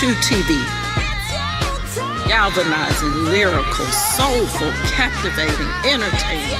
Take2 TV. Galvanizing, lyrical, soulful, captivating, entertaining.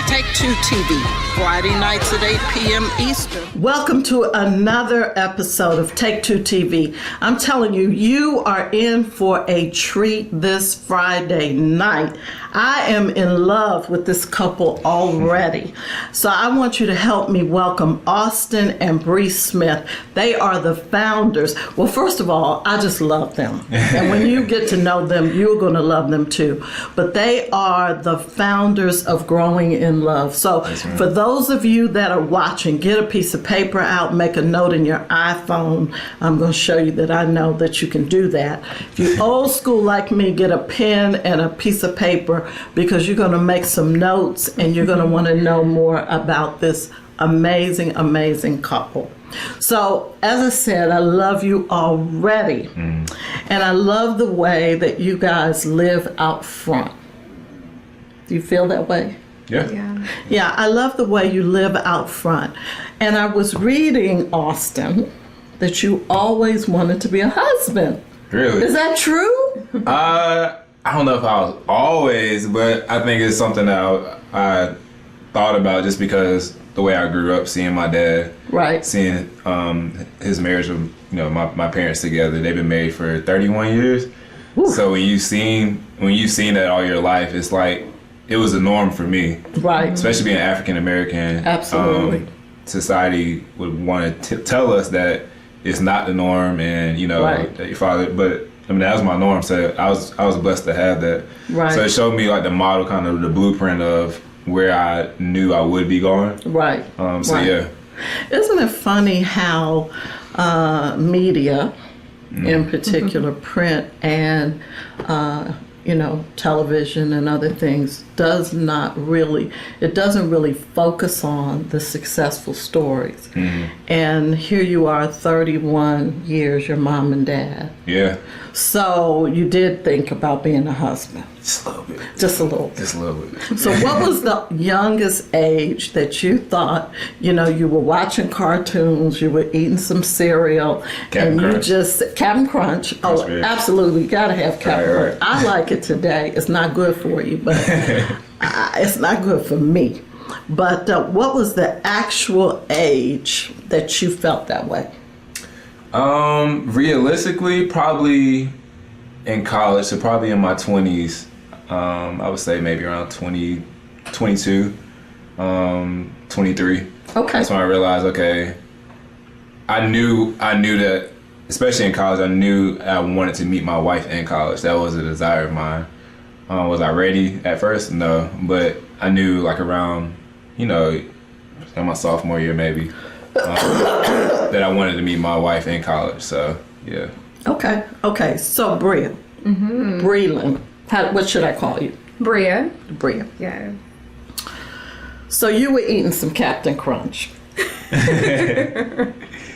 Take2 TV. Friday nights at 8 p.m. Eastern. Welcome to another episode of Take2 TV. I'm telling you, you are in for a treat this Friday night. I am in love with this couple already. So I want you to help me welcome Austin and Brea Smith. They are the founders. Well, first of all, I just love them. And when you get to know them, you're going to love them too. But they are the founders of Growing in Love. So for those of you that are watching, get a piece of paper out, make a note in your iPhone. I'm going to show you that I know that you can do that. If you're old school like me, get a pen and a piece of paper, because you're going to make some notes and you're going to want to know more about this amazing, amazing couple. So, as I said, I love you already. And I love the way that you guys live out front. Do you feel that way? Yeah, I love the way you live out front. And I was reading, Austin, that you always wanted to be a husband. Really? Is that true? I don't know if I was always, but I think it's something that I thought about just because the way I grew up, seeing my dad, seeing his marriage with my parents together. They've been married for 31 years. Ooh. So when you've seen that all your life, it's like it was a norm for me, right? Especially being African American. Absolutely. Society would want to tell us that it's not the norm, and that your father, but I mean, that was my norm, so I was blessed to have that. Right. So it showed me like the model, kind of the blueprint of where I knew I would be going. Right. Yeah. Isn't it funny how media, in particular print and television and other things, doesn't really focus on the successful stories. And here you are, 31 years, your mom and dad. Yeah. So you did think about being a husband. Just a little bit. Just a little. Just a little bit. So what was the youngest age that you thought, you were watching cartoons, you were eating some cereal, Captain Crunch. Captain Crunch. Oh, absolutely. You got to have Captain Crunch. I like it today. It's not good for you, but it's not good for me. But what was the actual age that you felt that way? Realistically, probably in college, so probably in my 20s. I would say maybe around 20, 22, 23. Okay. That's when I realized, I knew that, especially in college, I knew I wanted to meet my wife in college. That was a desire of mine. Was I ready at first? No, but I knew like around, in my sophomore year maybe, that I wanted to meet my wife in college. So yeah. Okay. So Brea, Breland, what should I call you? Brea. Yeah. So you were eating some Captain Crunch,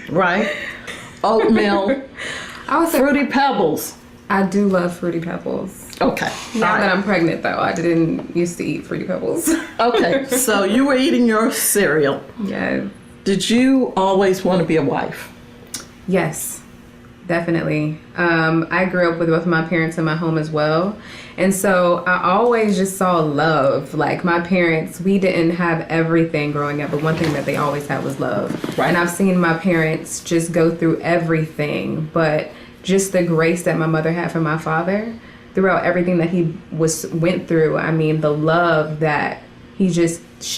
right? Oatmeal, Fruity Pebbles. I do love Fruity Pebbles. Okay. Now that I'm pregnant, though, I didn't used to eat Fruity Pebbles. Okay, so you were eating your cereal. Yeah. Did you always want to be a wife? Yes, definitely. I grew up with both my parents in my home as well. And so I always just saw love. Like my parents, we didn't have everything growing up, but one thing that they always had was love. Right. And I've seen my parents just go through everything, but just the grace that my mother had for my father throughout everything that he went through. I mean, the love that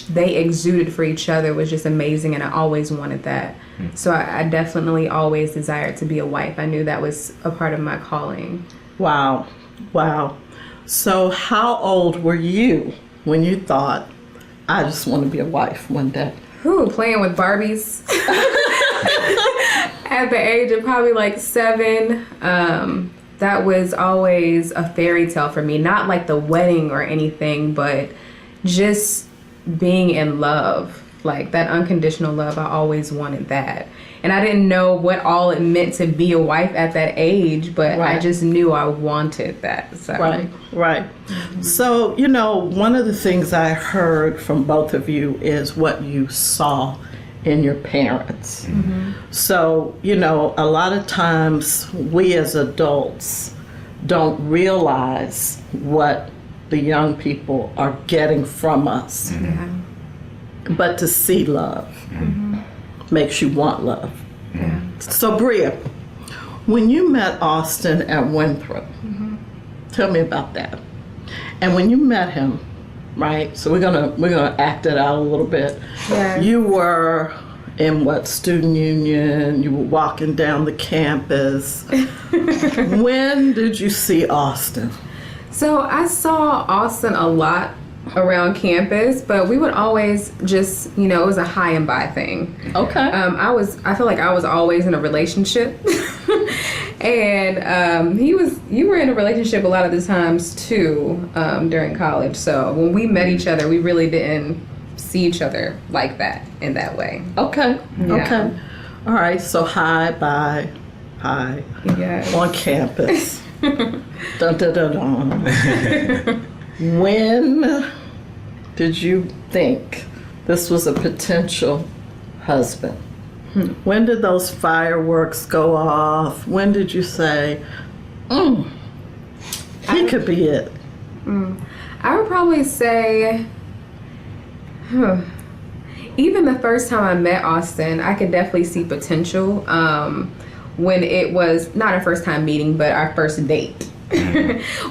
they exuded for each other was just amazing, and I always wanted that. So I definitely always desired to be a wife. I knew that was a part of my calling. Wow. So how old were you when you thought, I just want to be a wife one day? Playing with Barbies. At the age of probably like 7. That was always a fairy tale for me. Not like the wedding or anything, but just being in love. Like that unconditional love, I always wanted that. And I didn't know what all it meant to be a wife at that age, but I just knew I wanted that. So. Right. Mm-hmm. So, one of the things I heard from both of you is what you saw in your parents. So, you know, a lot of times we as adults don't realize what the young people are getting from us. But to see love makes you want love. So, Brea, when you met Austin at Winthrop, tell me about that. And when you met him, right? So we're gonna act it out a little bit. Yeah. You were in what, student union? You were walking down the campus. When did you see Austin? So I saw Austin a lot around campus, but we would always just, you know, it was a high and by thing. Okay. I feel like I was always in a relationship. And you were in a relationship a lot of the times too, during college. So when we met each other, we really didn't see each other like that, in that way. Okay. Yeah. Okay. All right. So high, by, high, Yes. on campus. Dun, dun, dun, dun. When did you think this was a potential husband? When did those fireworks go off? When did you say, he could be it? I would probably say, even the first time I met Austin, I could definitely see potential. When it was not our first time meeting, but our first date.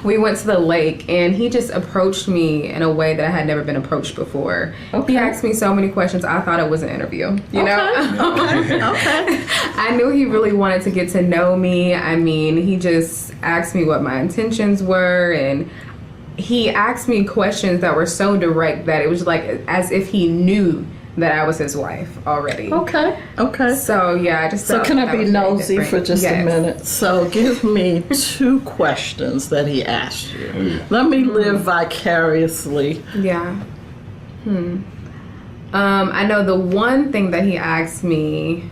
We went to the lake, and he just approached me in a way that I had never been approached before. Okay. He asked me so many questions. I thought it was an interview, you know? Okay. I knew he really wanted to get to know me. I mean, he just asked me what my intentions were, and he asked me questions that were so direct that it was like as if he knew that I was his wife already. Okay. So yeah, I just So felt can I that be was very nosy different. for just a Yes. minute? So give me 2 questions that he asked you. Let me live vicariously. Yeah. I know the one thing that he asked me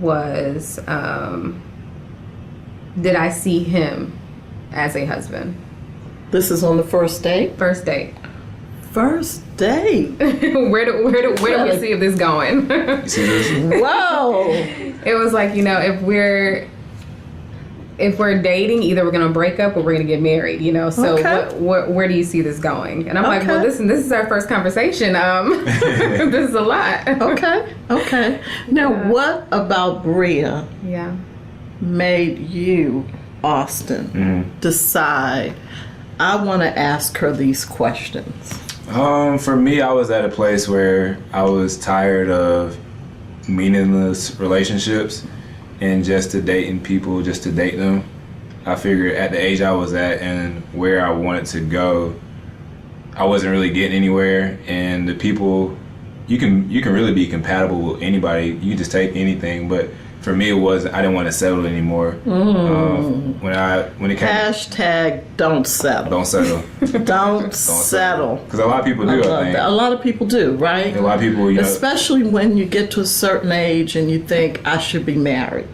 was, did I see him as a husband? This is on the first date? First date. First date. where do we see this going? You see this? Whoa. It was like, you know, if we're dating, either we're gonna break up or we're gonna get married, you know. So Okay. where do you see this going? And I'm like, Okay. well, listen, this is our first conversation. This is a lot. Okay. Now, what about Brea Yeah. made you, Austin, decide I want to ask her these questions? For me, I was at a place where I was tired of meaningless relationships and just to dating people just to date them. I figured at the age I was at and where I wanted to go, I wasn't really getting anywhere. And the people, you can really be compatible with anybody. You can just take anything, but for me, it wasn't. I didn't want to settle anymore. When it came, Hashtag don't settle. don't settle, Don't settle. because a lot of people do. I think A lot of people do, right? a lot of people, you know, Especially when you get to a certain age and you think I should be married,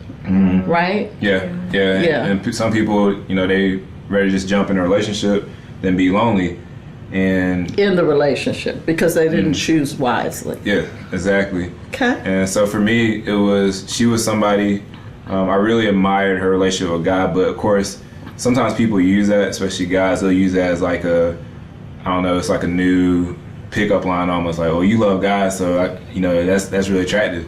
right? yeah. Yeah. And some people, you know, they rather just jump in a relationship than be lonely, and In the relationship because they didn't choose wisely. yeah, exactly. Okay. And so for me, she was somebody, I really admired her relationship with God, but of course, sometimes people use that, especially guys, they'll use that as like it's like a new pickup line almost, like, oh, you love God, so that's really attractive.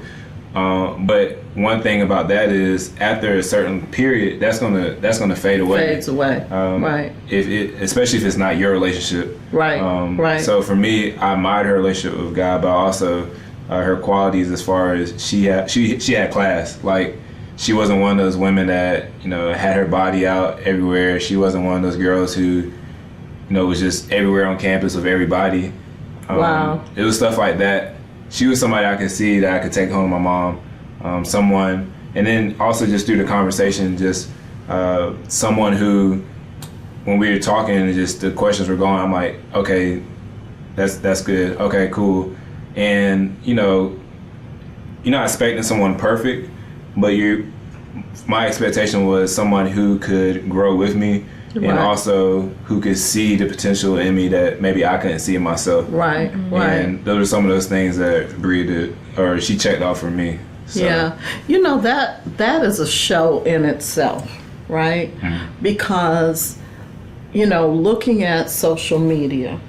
But one thing about that is after a certain period, that's gonna fade away. Fades away. Right. Especially if it's not your relationship. Right. Right. So for me, I admired her relationship with God, but also her qualities as far as she had class. Like, she wasn't one of those women that, you know, had her body out everywhere. She wasn't one of those girls who, you know, was just everywhere on campus with everybody. Wow. It was stuff like that. She was somebody I could see that I could take home to my mom. Someone, and then also just through the conversation, just someone who, when we were talking and just the questions were going, I'm like, okay, that's good. Okay, cool. And you're not expecting someone perfect, but my expectation was someone who could grow with me and also who could see the potential in me that maybe I couldn't see in myself. Right. And those are some of those things that Brea did, or she checked off for me. So. Yeah, that is a show in itself, right? Because looking at social media,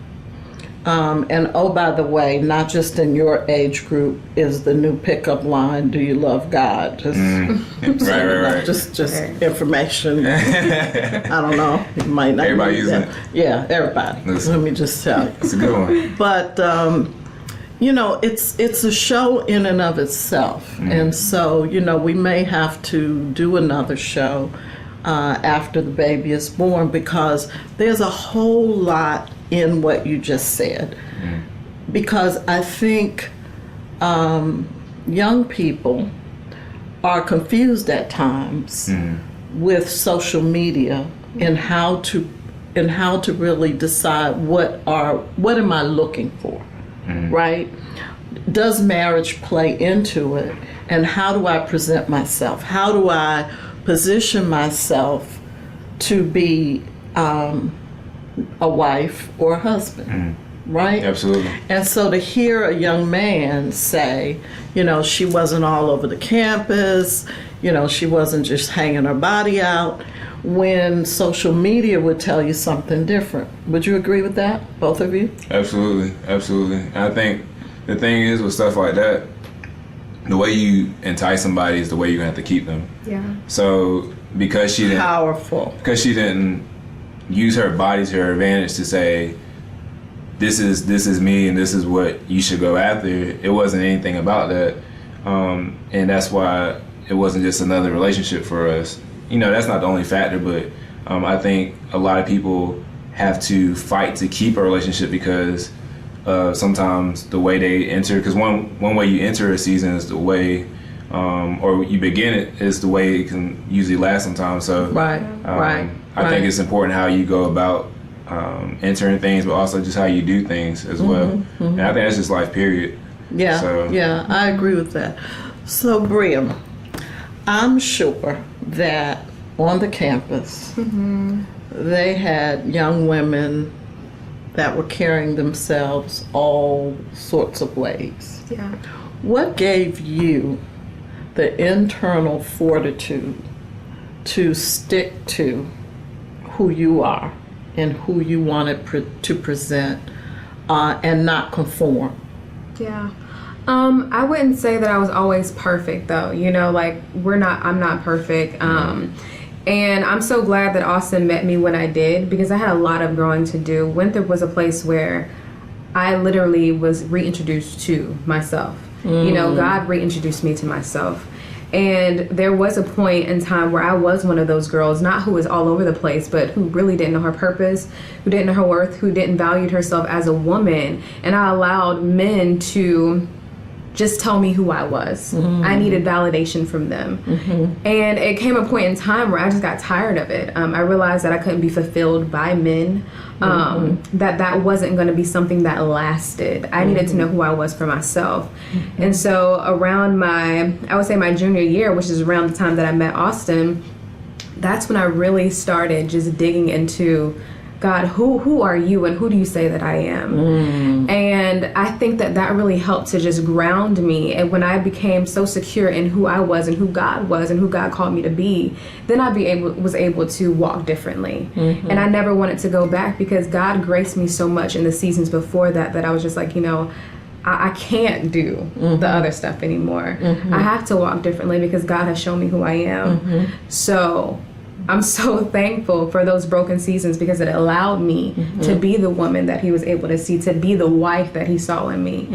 and oh, by the way, not just in your age group is the new pickup line, "Do you love God?" Just, right. Just information. I don't know. You might not. Everybody using it. Yeah, everybody. Let me just tell you. It's a good one. But it's a show in and of itself, and so we may have to do another show after the baby is born, because there's a whole lot in what you just said. Because I think young people are confused at times with social media and how to really decide what am I looking for, right? Does marriage play into it, and how do I present myself? How do I position myself to be a wife or a husband, right? Absolutely. And so to hear a young man say, she wasn't all over the campus, she wasn't just hanging her body out, when social media would tell you something different. Would you agree with that, both of you? Absolutely. And I think the thing is with stuff like that, the way you entice somebody is the way you're gonna have to keep them. Yeah. So because she didn't use her body to her advantage to say, this is me and this is what you should go after, it wasn't anything about that. And that's why it wasn't just another relationship for us. That's not the only factor, but I think a lot of people have to fight to keep a relationship because sometimes the way they enter, because one way you enter a season is the way, or you begin it is the way it can usually last sometimes. So I think it's important how you go about entering things, but also just how you do things as well. And I think that's just life, period. Yeah, I agree with that. So Brea, I'm sure that on the campus they had young women that were carrying themselves all sorts of ways. Yeah. What gave you the internal fortitude to stick to who you are and who you wanted to present and not conform? Yeah. I wouldn't say that I was always perfect though. I'm not perfect. And I'm so glad that Austin met me when I did, because I had a lot of growing to do. Winthrop was a place where I literally was reintroduced to myself. God reintroduced me to myself. And there was a point in time where I was one of those girls, not who was all over the place, but who really didn't know her purpose, who didn't know her worth, who didn't value herself as a woman. And I allowed men to just tell me who I was. I needed validation from them. And it came a point in time where I just got tired of it. I realized that I couldn't be fulfilled by men, that wasn't going to be something that lasted. I needed to know who I was for myself. And so around my junior year, which is around the time that I met Austin, that's when I really started just digging into, God, who are you and who do you say that I am? And I think that really helped to just ground me. And when I became so secure in who I was and who God was and who God called me to be, then I was able to walk differently. And I never wanted to go back, because God graced me so much in the seasons before that I was just like, I can't do the other stuff anymore. I have to walk differently because God has shown me who I am. So I'm so thankful for those broken seasons, because it allowed me to be the woman that he was able to see, to be the wife that he saw in me.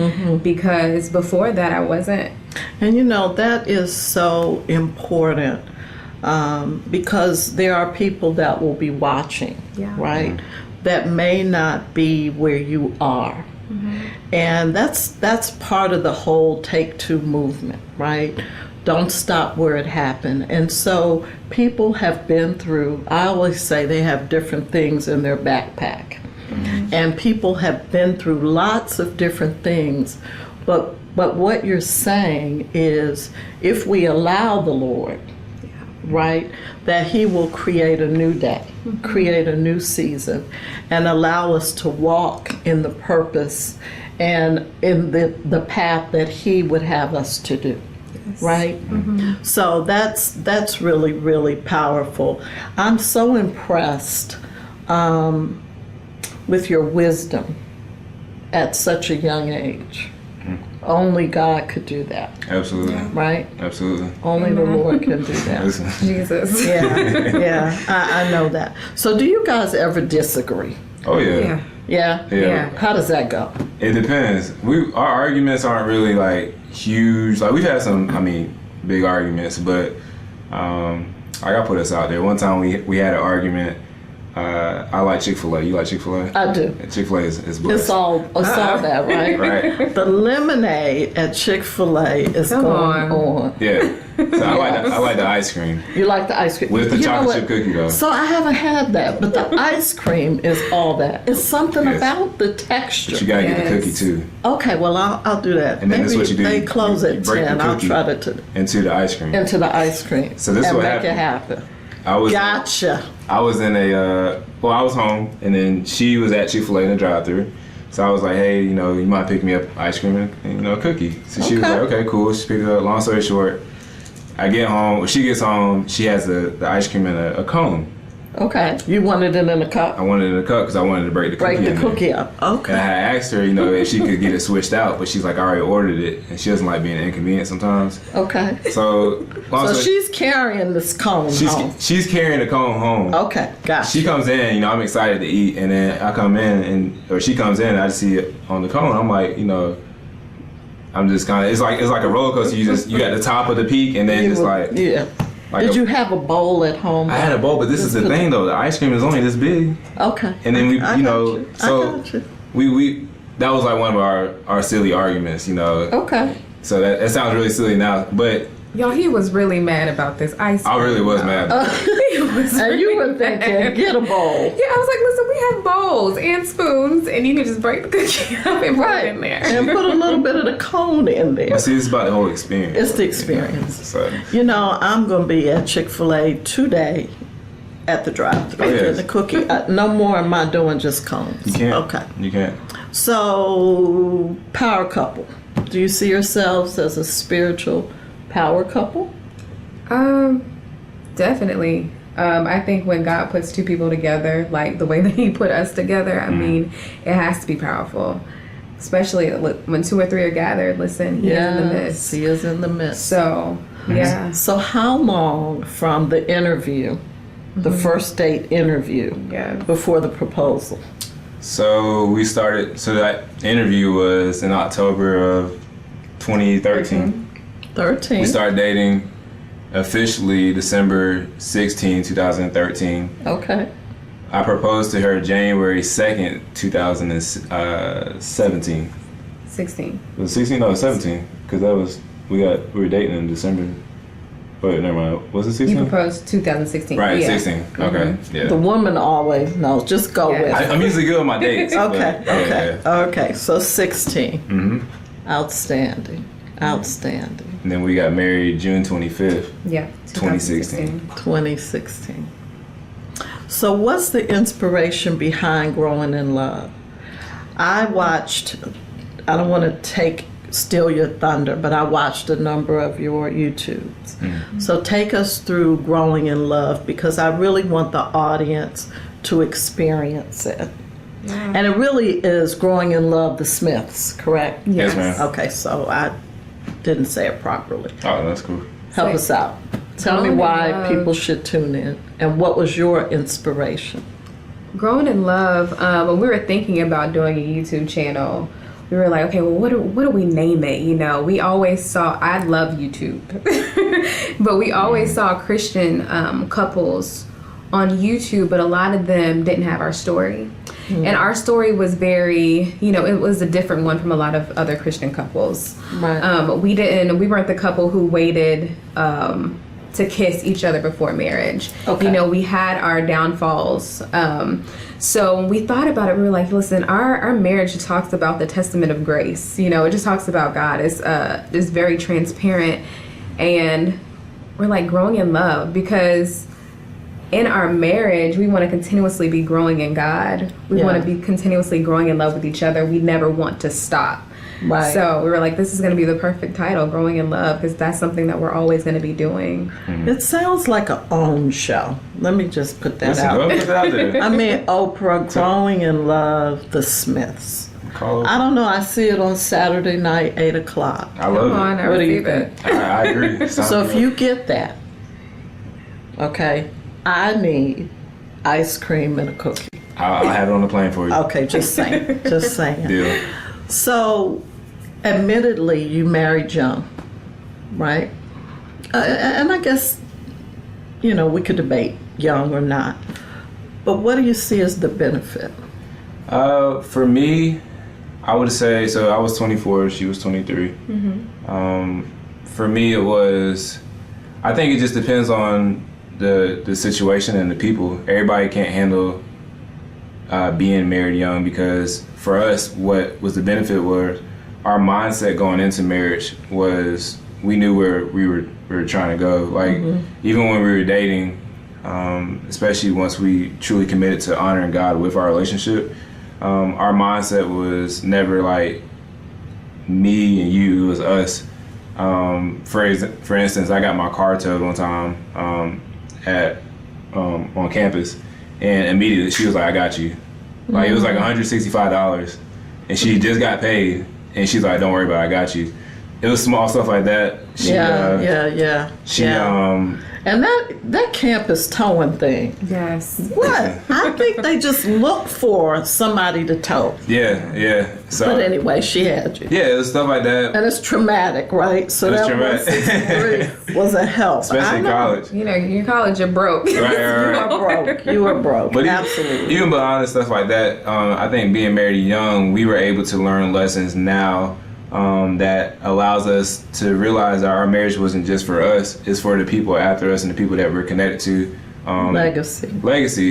Because before that, I wasn't. And that is so important, because there are people that will be watching, right? That may not be where you are. And that's part of the whole Take2 movement, right? Don't stop where it happened. And so people have been through, I always say they have different things in their backpack. And people have been through lots of different things. But what you're saying is, if we allow the Lord, right? That he will create a new day, create a new season, and allow us to walk in the purpose and in the path that he would have us to do. Right? So that's really, really powerful. I'm so impressed with your wisdom at such a young age. Only God could do that. Absolutely. Right? Absolutely. Only the Lord can do that. Jesus. Yeah, I know that. So do you guys ever disagree? Oh, yeah. Yeah? How does that go? It depends. Our arguments aren't really like huge. Like we've had some, big arguments, but I gotta put us out there. One time we had an argument. I like Chick-fil-A. You like Chick-fil-A? I do. Chick-fil-A is blessed. It's all that, right? Right. The lemonade at Chick-fil-A is going on. Yeah. So I like the ice cream. You like the ice cream? With the chocolate chip cookie, though. So I haven't had that, but the ice cream is all that. It's something about the texture. But you gotta get the cookie too. Okay, well I'll do that. And then this is what you do. They close at 10. I'll try into the ice cream. Into the ice cream. So this is what happened. Make it happen. Gotcha. I was in I was home, and then she was at Chick-fil-A in the drive-thru. So I was like, hey, you might pick me up ice cream and a cookie. So she was like, okay, cool. She picked it up. Long story short, I get home. When she gets home, she has the ice cream in a cone. Okay. You wanted it in a cup? I wanted it in a cup because I wanted to break the cookie up. Okay. And I had asked her, if she could get it switched out, but she's like, I already ordered it, and she doesn't like being inconvenient sometimes. Okay. So she's carrying this cone home. She's carrying the cone home. Okay, gotcha. She comes in, I'm excited to eat, and then I come in, or she comes in, and I just see it on the cone. I'm like, I'm just kind of, it's like a roller coaster. You at the top of the peak, and then Did you have a bowl at home? I had a bowl, but this is the thing though. The ice cream is only this big. Okay. And then we that was like one of our silly arguments, Okay. So that sounds really silly now, but Y'all, he was really mad about this ice cream. I really was mad. And you were thinking, get a bowl. Yeah, I was like, listen, we have bowls and spoons, and you can just break the cookie up and put it in there. And put a little bit of the cone in there. But see, it's about the whole experience. It's the experience. So. I'm going to be at Chick-fil-A today at the drive-thru. Oh, yes. The cookie. No more am I doing just cones. You can't. Okay. You can't. So, power couple. Do you see yourselves as a spiritual power couple? Definitely. I think when God puts two people together, like the way that he put us together, it has to be powerful. Especially when two or three are gathered, listen, he is in the midst. He is in the midst. So, yeah. So how long from the interview, the first date interview, before the proposal? So we started, that interview was in October of 2013. 13. We started dating officially December 16, 2013. Okay. I proposed to her January 2nd, 2017. 16. Was it 16? No, it was 17. Because we were dating in December. Wait, never mind. Was it 16? You proposed 2016. Right, 16. Okay, yeah. The woman always knows. Just go with it. I'm usually good on my dates. Okay. So 16. Mm-hmm. Outstanding. And then we got married June 25th. Yeah. 2016. So what's the inspiration behind Growing in Love? I don't want to steal your thunder, but I watched a number of your YouTubes. Mm-hmm. So take us through Growing in Love, because I really want the audience to experience it. Yeah. And it really is Growing in Love, the Smiths, correct? Yes, ma'am. Okay, so I didn't say it properly. Oh, that's cool. Help us out. Tell me why people should tune in, and what was your inspiration? Growing in Love, when we were thinking about doing a YouTube channel, we were like, okay, well, what do we name it? We always saw, I love YouTube, but we always saw Christian couples on YouTube, but a lot of them didn't have our story. Mm-hmm. And our story was very, it was a different one from a lot of other Christian couples. Right. We weren't the couple who waited to kiss each other before marriage. Okay. We had our downfalls. So when we thought about it, we were like, listen, our marriage talks about the testament of grace. It just talks about God. It's very transparent, and we're like growing in love, because in our marriage, we want to continuously be growing in God. We want to be continuously growing in love with each other. We never want to stop. Right. So we were like, this is going to be the perfect title, Growing in Love, because that's something that we're always going to be doing. It sounds like an own show. Let me just put that out Put that out there. I mean, Oprah, Growing in Love, The Smiths. I don't know. I see it on Saturday night, 8 o'clock. I love Come on, it. I What do you receive think? it. I agree. So if you get that, okay, I need ice cream and a cookie. I'll have it on the plane for you. Okay, just saying. Just saying. Deal. So, admittedly, you married young, right? And I guess, you know, we could debate young or not. But what do you see as the benefit? For me, I would say, so I was 24, she was 23. For me, it was, I think it just depends on the situation and the people. Everybody can't handle being married young, because for us, what was the benefit was our mindset going into marriage was we knew where we were trying to go. Like, even when we were dating, especially once we truly committed to honoring God with our relationship, our mindset was never like me and you, it was us. For instance, I got my car towed one time on campus, and immediately she was like, I got you. Like, it was like $165, and she just got paid, and she's like, don't worry about it, I got you. It was small stuff like that. She, and that campus towing thing. Yes. What? I think they just look for somebody to tow. Yeah. So, But anyway, she had you. yeah, it was stuff like that. And it's traumatic, right? So It was that traumatic. 163 was a help. Especially in college. You know, in college, you're broke. You were broke. You were broke. But Absolutely. Even behind stuff like that, I think being married young, we were able to learn lessons now that allows us to realize that our marriage wasn't just for us; it's for the people after us and the people that we're connected to. Legacy.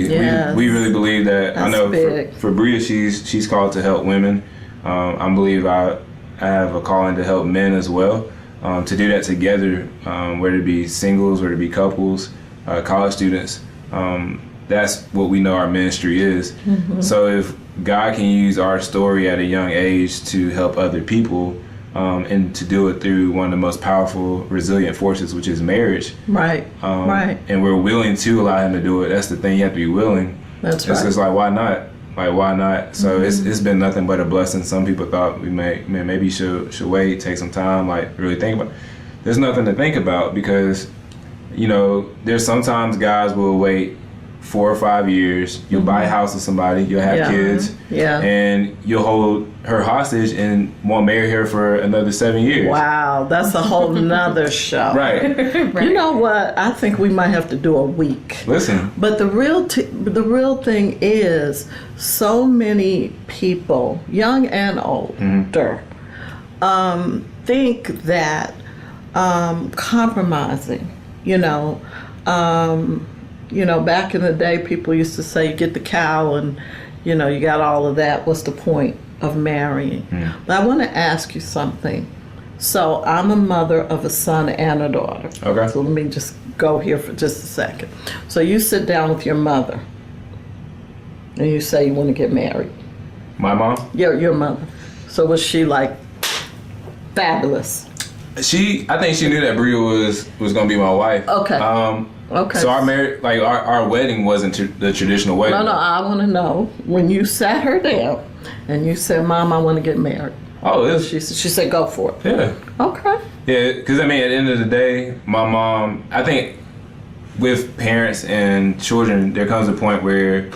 Yes. We really believe that. That's I know big. for Brea, she's called to help women. I believe I have a calling to help men as well. To do that together, whether it be singles, whether it be couples, college students. That's what we know our ministry is. So if God can use our story at a young age to help other people, and to do it through one of the most powerful, resilient forces, which is marriage. Right. Right. And we're willing to allow him to do it. That's the thing, you have to be willing. That's right. It's just like, why not? Like, why not? So it's been nothing but a blessing. Some people thought we maybe should wait, take some time, like really think about it. There's nothing to think about, because, you know, there's sometimes guys will wait 4 or 5 years, you'll buy a house with somebody, you'll have kids, and you'll hold her hostage and won't marry her for another 7 years. Wow, that's a whole nother show. Right. You know what? I think we might have to do a week. Listen. But the real thing is, so many people, young and older, think that compromising, back in the day, people used to say, get the cow and, you got all of that. What's the point of marrying? But I want to ask you something. So I'm a mother of a son and a daughter. Okay. So let me just go here for just a second. So you sit down with your mother and you say you want to get married. My mom? Your mother. So was she like fabulous? I think she knew that Brea was going to be my wife. Okay. Okay. So our wedding wasn't the traditional wedding. No, I want to know, when you sat her down and you said, Mom, I want to get married. Oh, she said, go for it. Yeah. Okay. Yeah, because at the end of the day, my mom, I think with parents and children, there comes a point where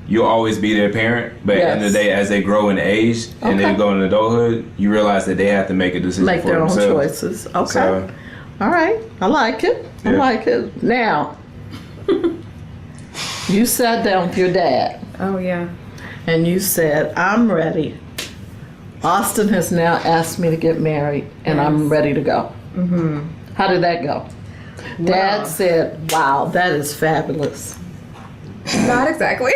you'll always be their parent, but at the end of the day, as they grow in age and they go in adulthood, you realize that they have to make a decision Make for their themselves. own choices. Okay. So, all right. I like it. I like it. Now, you sat down with your dad. Oh, yeah. And you said, I'm ready. Austin has now asked me to get married, and I'm ready to go. How did that go? Dad said, wow, that is fabulous. Not exactly.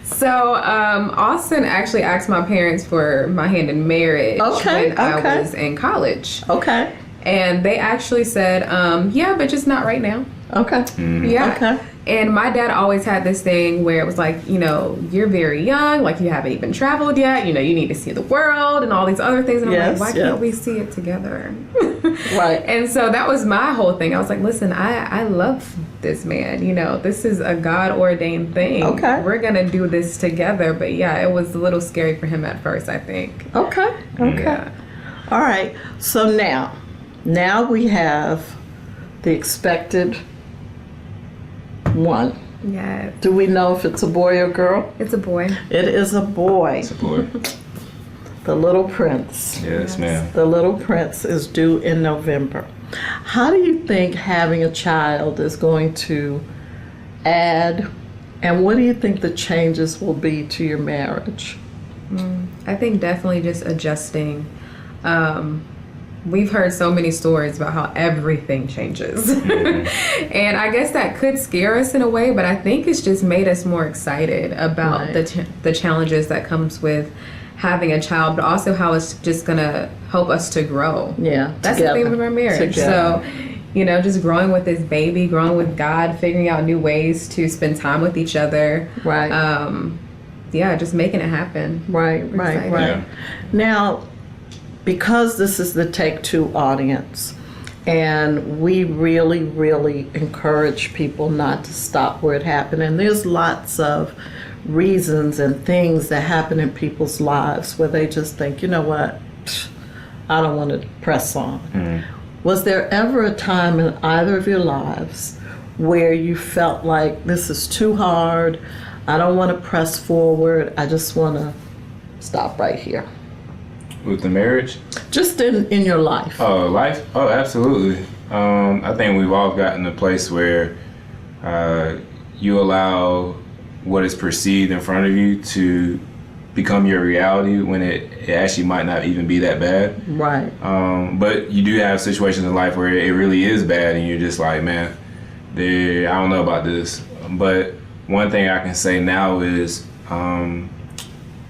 So, Austin actually asked my parents for my hand in marriage when I was in college. Okay. And they actually said, yeah, but just not right now. Okay. Yeah. Okay. And my dad always had this thing where it was like, you know, you're very young, like you haven't even traveled yet, you know, you need to see the world and all these other things. And I'm like, why can't we see it together? Right. And so that was my whole thing. I was like, listen, I love this man. You know, this is a God ordained thing. Okay. We're going to do this together. But yeah, it was a little scary for him at first, I think. Okay. Okay. Yeah. All right. So now we have the expected one. Yeah. Do we know if it's a boy or girl? It's a boy. It is a boy. It's a boy. The little prince. Yes, ma'am. The little prince is due in November. How do you think having a child is going to add, and what do you think the changes will be to your marriage? I think definitely just adjusting. We've heard so many stories about how everything changes. And I guess that could scare us in a way, but I think it's just made us more excited about the challenges that comes with having a child, but also how it's just going to help us to grow. Yeah. That's the thing with our marriage. So, you know, just growing with this baby, growing with God, figuring out new ways to spend time with each other. Right. Yeah, just making it happen. Right. Yeah. Now, because this is the Take2 audience, and we really, really encourage people not to stop where it happened, and there's lots of reasons and things that happen in people's lives where they just think, you know what, I don't want to press on. Was there ever a time in either of your lives where you felt like this is too hard, I don't want to press forward, I just want to stop right here? With the marriage? Just in your life. Oh, life? Oh, absolutely. I think we've all gotten to a place where you allow what is perceived in front of you to become your reality when it actually might not even be that bad. Right. But you do have situations in life where it really is bad and you're just like, man, I don't know about this. But one thing I can say now is even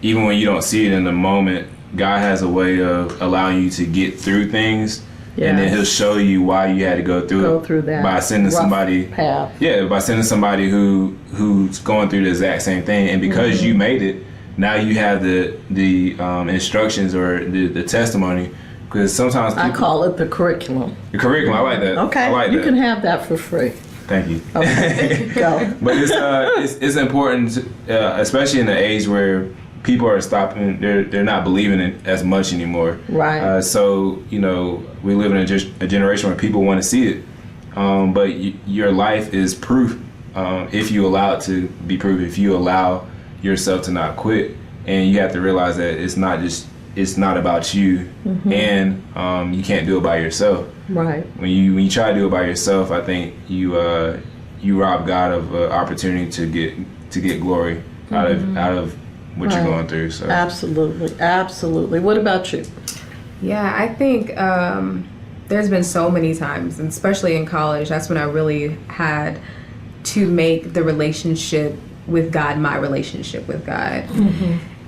when you don't see it in the moment, God has a way of allowing you to get through things, and then He'll show you why you had to go through that by sending somebody path. Yeah, by sending somebody who's going through the exact same thing, and because you made it, now you have the instructions or the testimony. Because sometimes I call it the curriculum. The curriculum, I like that. Okay, I like you can have that for free. Thank you. Okay, go. But it's important, especially in the age where people are stopping, they're not believing it as much anymore. Right. So, you know, we live in a generation where people want to see it. But your life is proof if you allow it to be proof, if you allow yourself to not quit. And you have to realize that it's not about you, and you can't do it by yourself. Right. When you try to do it by yourself, I think you rob God of opportunity to get glory out of what you're going through. So absolutely. What about you? Yeah, I think there's been so many times, and especially in college, that's when I really had to make the relationship with God my relationship with God.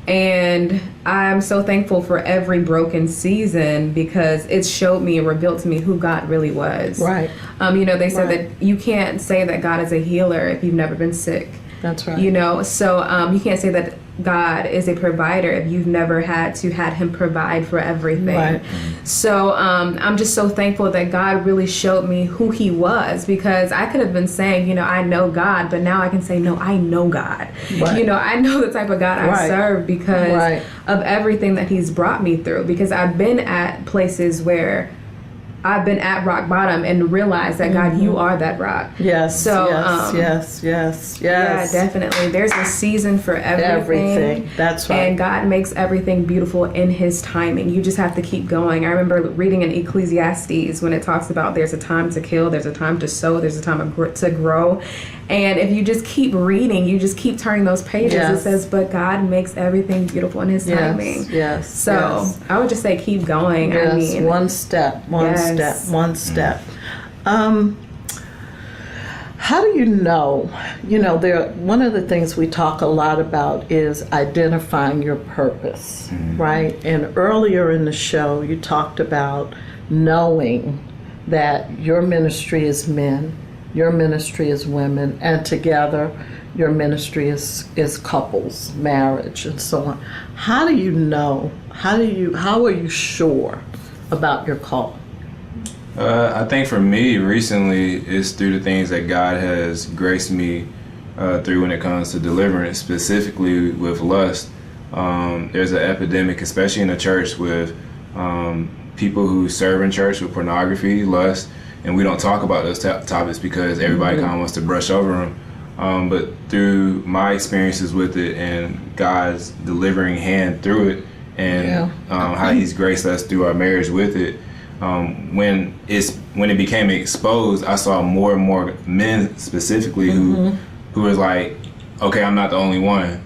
And I'm so thankful for every broken season because it showed me and revealed to me who God really was. Right. You know, they said that you can't say that God is a healer if you've never been sick. That's right. You know, so you can't say that God is a provider if you've never had Him provide for everything. Right. So I'm just so thankful that God really showed me who He was, because I could have been saying, you know, I know God, but now I can say, no, I know God. Right. You know, I know the type of God I serve because of everything that He's brought me through, because I've been at places where I've been at rock bottom and realized that God, you are that rock. Yes. So yes. Yeah, definitely. There's a season for everything. That's right. And God makes everything beautiful in His timing. You just have to keep going. I remember reading in Ecclesiastes when it talks about there's a time to kill, there's a time to sow, there's a time to grow. And if you just keep reading, you just keep turning those pages, it says, but God makes everything beautiful in His timing. Yes. So I would just say keep going. Yes. I mean, one step. How do you know? You know, one of the things we talk a lot about is identifying your purpose, right? And earlier in the show, you talked about knowing that your ministry is men, your ministry is women, and together your ministry is couples, marriage, and so on. How do you know? How are you sure about your call? I think for me, recently, it's through the things that God has graced me through when it comes to deliverance, specifically with lust. There's an epidemic, especially in the church, with people who serve in church with pornography, lust, and we don't talk about those topics because everybody kind of wants to brush over them. But through my experiences with it and God's delivering hand through it, and how He's graced us through our marriage with it, when it became exposed, I saw more and more men specifically who was like, okay, I'm not the only one.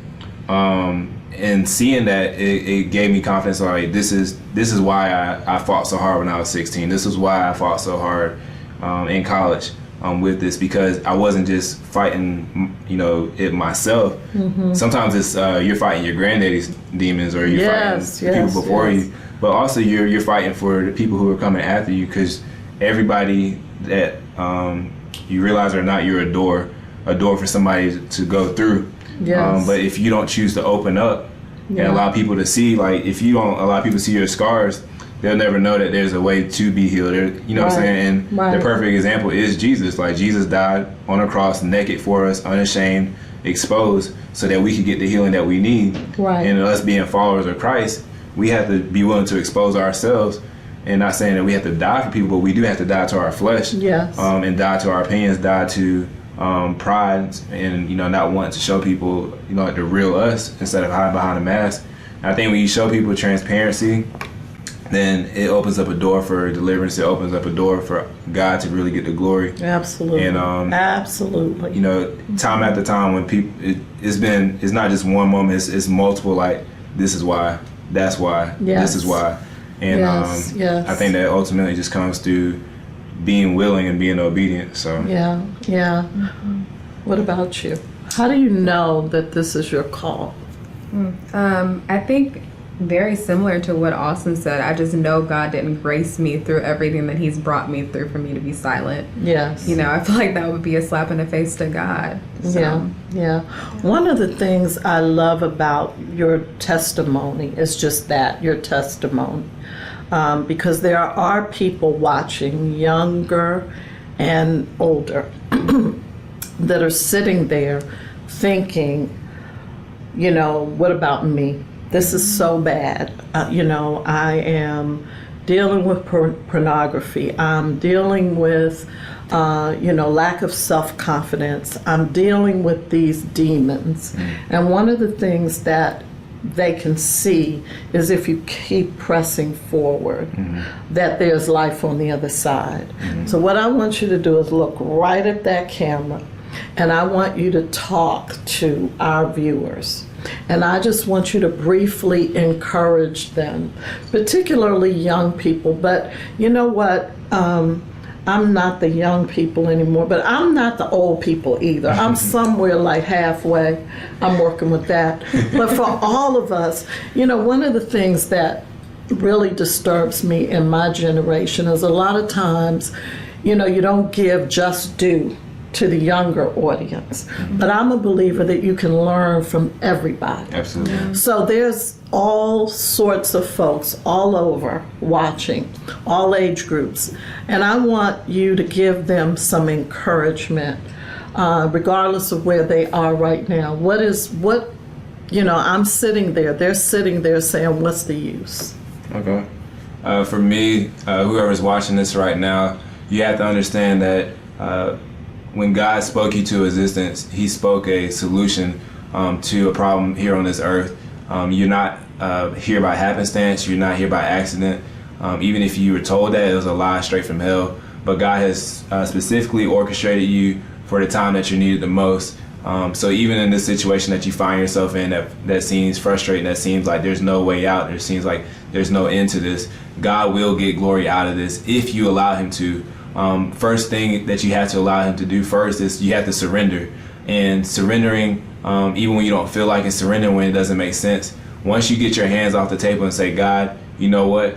And seeing that, it gave me confidence. Like, this is why I fought so hard when I was 16. This is why I fought so hard in college with this, because I wasn't just fighting, it myself. Sometimes it's you're fighting your granddaddy's demons, or you're fighting people before you. But also you're fighting for the people who are coming after you, because everybody that you realize or not, you're a door for somebody to go through. But if you don't choose to open up and allow people to see, like, if you don't allow people to see your scars, they'll never know that there's a way to be healed. You know what I'm saying? And the perfect example is Jesus. Like, Jesus died on a cross naked for us, unashamed, exposed, so that we could get the healing that we need. And us being followers of Christ, we have to be willing to expose ourselves. And not saying that we have to die for people, but we do have to die to our flesh. And die to our opinions, die to pride, and not wanting to show people like the real us instead of hiding behind a mask. And I think when you show people transparency, then it opens up a door for deliverance. It opens up a door for God to really get the glory. Absolutely. And absolutely. Time after time, when people, it's not just one moment. It's multiple. Like, this is why. That's why. This is why. And I think that ultimately just comes through being willing and being obedient. So What about you? How do you know that this is your call? I think very similar to what Austin said. I just know God didn't grace me through everything that He's brought me through for me to be silent. I feel like that would be a slap in the face to God. So. One of the things I love about your testimony is just that, your testimony. Because there are people watching, younger and older, that are sitting there thinking, what about me? This is so bad. I am dealing with pornography. I'm dealing with, lack of self-confidence. I'm dealing with these demons. And one of the things that they can see is, if you keep pressing forward, that there's life on the other side. So what I want you to do is look right at that camera, and I want you to talk to our viewers. And I just want you to briefly encourage them, particularly young people. But you know what? I'm not the young people anymore, but I'm not the old people either. I'm somewhere like halfway. I'm working with that. But for all of us, one of the things that really disturbs me in my generation is a lot of times, you don't give just due to the younger audience. But I'm a believer that you can learn from everybody. Absolutely. So there's all sorts of folks all over watching, all age groups. And I want you to give them some encouragement, regardless of where they are right now. I'm sitting there, they're sitting there saying, what's the use? Okay. For me, whoever's watching this right now, you have to understand that when God spoke you to existence, He spoke a solution to a problem here on this earth. You're not here by happenstance. You're not here by accident. Even if you were told that, it was a lie straight from hell. But God has specifically orchestrated you for the time that you needed the most. So even in this situation that you find yourself in, that seems frustrating, that seems like there's no way out, there seems like there's no end to this, God will get glory out of this if you allow Him to. First thing that you have to allow Him to do first is you have to surrender. And surrendering, even when you don't feel like it, surrendering when it doesn't make sense. Once you get your hands off the table and say, God, you know what?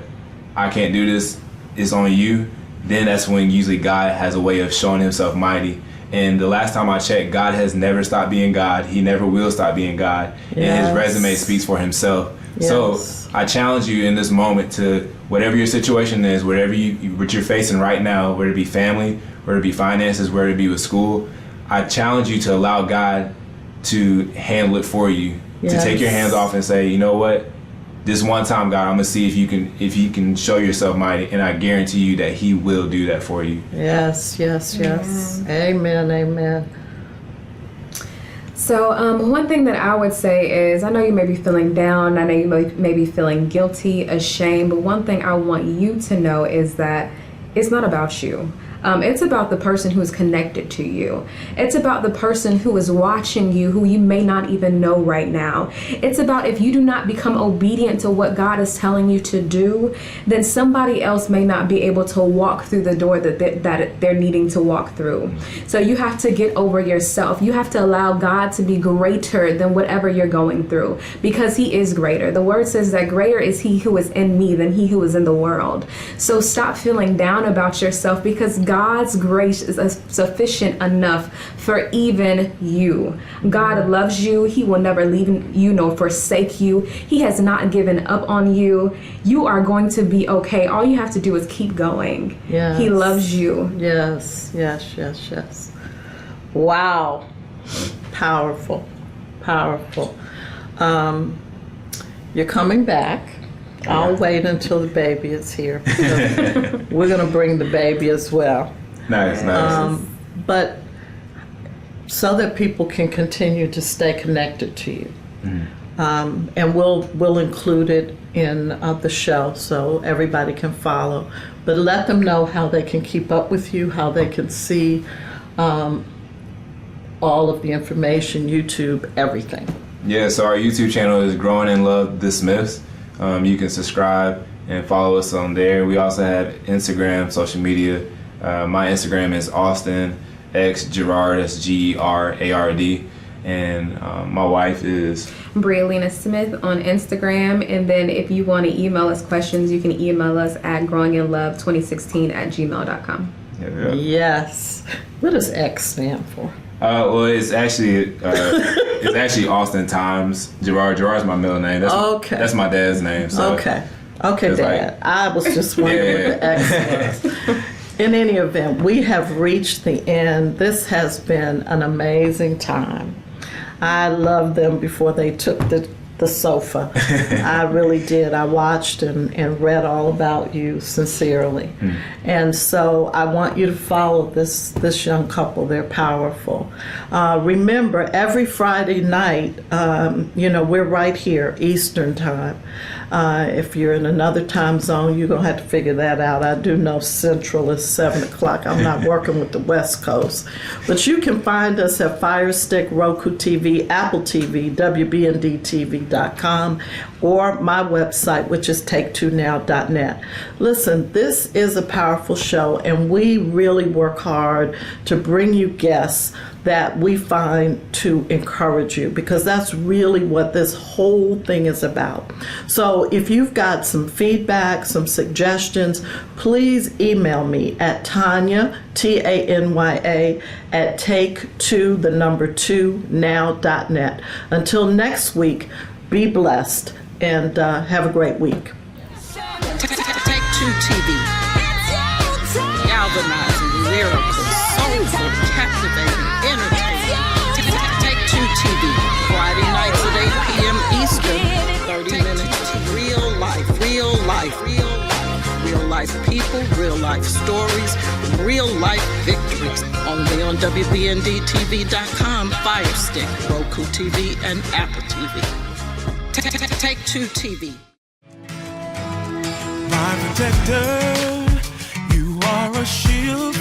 I can't do this. is on you, then that's when usually God has a way of showing himself mighty. And the last time I checked, God has never stopped being God. He never will stop being God. Yes. And his resume speaks for himself. Yes. So I challenge you in this moment to, whatever your situation is, whatever what you're facing right now, whether it be family, whether it be finances, whether it be with school, I challenge you to allow God to handle it for you. Yes. To take your hands off and say, you know what? This one time, God, I'm gonna see if you can show yourself mighty, and I guarantee you that he will do that for you. Yes, yes, yes. Amen, amen. So one thing that I would say is, I know you may be feeling down, I know you may be feeling guilty, ashamed, but one thing I want you to know is that it's not about you. It's about the person who is connected to you. It's about the person who is watching you, who you may not even know right now. It's about, if you do not become obedient to what God is telling you to do, then somebody else may not be able to walk through the door that they're needing to walk through. So you have to get over yourself. You have to allow God to be greater than whatever you're going through, because he is greater. The word says that greater is he who is in me than he who is in the world. So stop feeling down about yourself, because God's grace is sufficient enough for even you. God loves you. He will never leave you nor forsake you. He has not given up on you. You are going to be okay. All you have to do is keep going. Yes. He loves you. Yes, yes, yes, yes. Wow. Powerful, powerful. You're coming back. I'll wait until the baby is here. We're going to bring the baby as well. Nice. But so that people can continue to stay connected to you. And we'll include it in the show so everybody can follow. But let them know how they can keep up with you, how they can see all of the information, YouTube, everything. Yeah, so our YouTube channel is Growing in Love The Smiths. You can subscribe and follow us on there. We also have Instagram, social media. My Instagram is Austin X Gerard, that's Gerard. And my wife is Brea Smith on Instagram. And then if you want to email us questions, you can email us at growinginlove2016@gmail.com. Yeah. Yes. What does X stand for? Well, it's actually Austin times Gerard. Gerard's my middle name. That's my dad's name. So Okay, Dad. I was just wondering what the X was. In any event, we have reached the end. This has been an amazing time. I loved them before they took the sofa. I really did. I watched and read all about you sincerely. And so I want you to follow this young couple. They're powerful. Remember, every Friday night, we're right here, Eastern time. If you're in another time zone, you're going to have to figure that out. I do know Central is 7 o'clock. I'm not working with the West Coast. But you can find us at Fire Stick, Roku TV, Apple TV, WBNDTV.com, or my website, which is Take2now.net. Listen, this is a powerful show, and we really work hard to bring you guests that we find to encourage you, because that's really what this whole thing is about. So if you've got some feedback, some suggestions, please email me at Tanya, Tanya, at Take2now.net. Until next week, be blessed and have a great week. Take2 TV. Galvanizing, lyrical, soulful, captivating, entertaining. Take2 TV. Friday nights at 8 p.m. Eastern. 30 minutes of real life people, real life stories, real life victories. Only on WBNDTV.com, Fire Stick, Roku TV, and Apple TV. Take2 TV. My protector, you are a shield